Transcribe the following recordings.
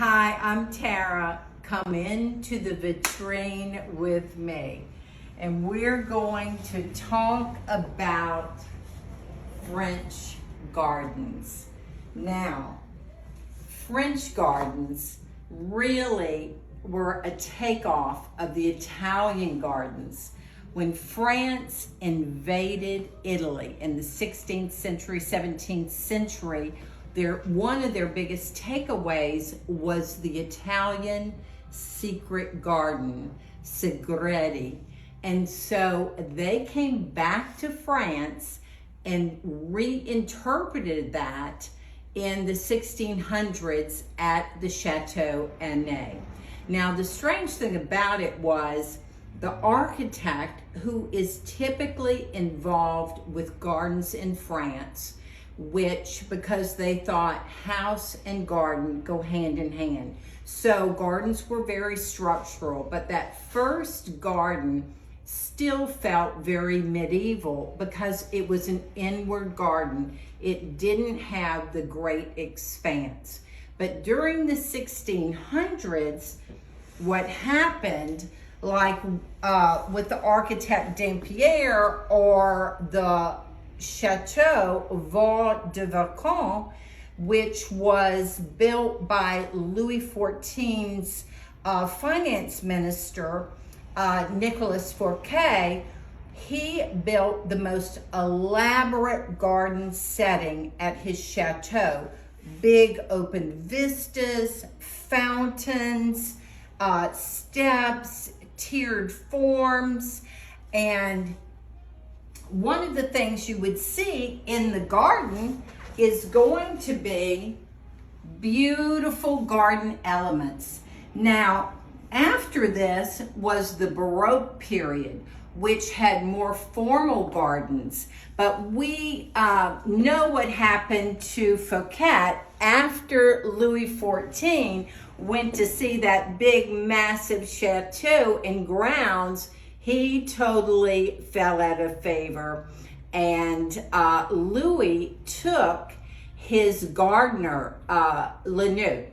Hi, I'm Tara. Come into the vitrine with me. And we're going to talk about French gardens. Now, French gardens really were a takeoff of the Italian gardens. When France invaded Italy in the 16th century, 17th century, one of their biggest takeaways was the Italian secret garden, Curated. And so they came back to France and reinterpreted that in the 1600s at the Chateau Annay. Now, the strange thing about it was the architect, who is typically involved with gardens in France, which, because they thought house and garden go hand in hand. So gardens were very structural, but that first garden still felt very medieval because it was an inward garden. It didn't have the great expanse. But during the 1600s, what happened, like with the architect Dampierre or the Chateau Vaux de Vaucon, which was built by Louis XIV's finance minister, Nicolas Fouquet, he built the most elaborate garden setting at his chateau. Big open vistas, fountains, steps, tiered forms, and one of the things you would see in the garden is going to be beautiful garden elements. Now, after this was the Baroque period, which had more formal gardens. But we know what happened to Fouquet after Louis XIV went to see that big, massive chateau and grounds. He totally fell out of favor. And Louis took his gardener, Lanoux,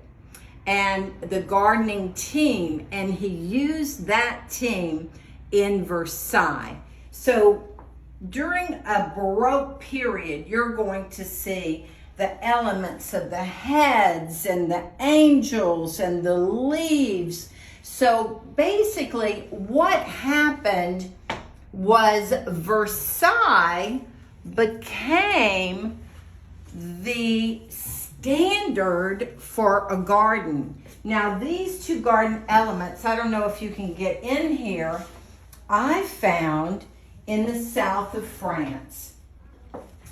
and the gardening team, and he used that team in Versailles. So during a Baroque period, you're going to see the elements of the heads and the angels and the leaves. So basically what happened was Versailles became the standard for a garden. Now, these two garden elements, I don't know if you can get in here, I found in the south of France.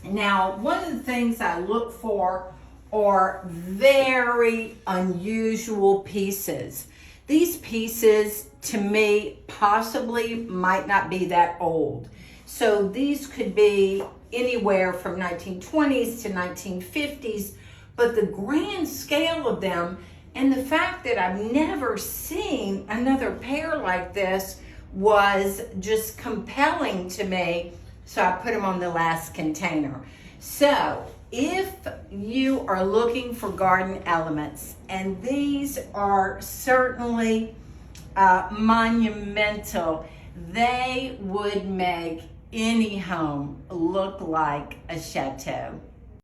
Now, one of the things I look for are very unusual pieces. These pieces, to me, possibly might not be that old. So these could be anywhere from 1920s to 1950s, but the grand scale of them and the fact that I've never seen another pair like this was just compelling to me, so I put them on the last container. So if you are looking for garden elements, and these are certainly monumental, they would make any home look like a chateau.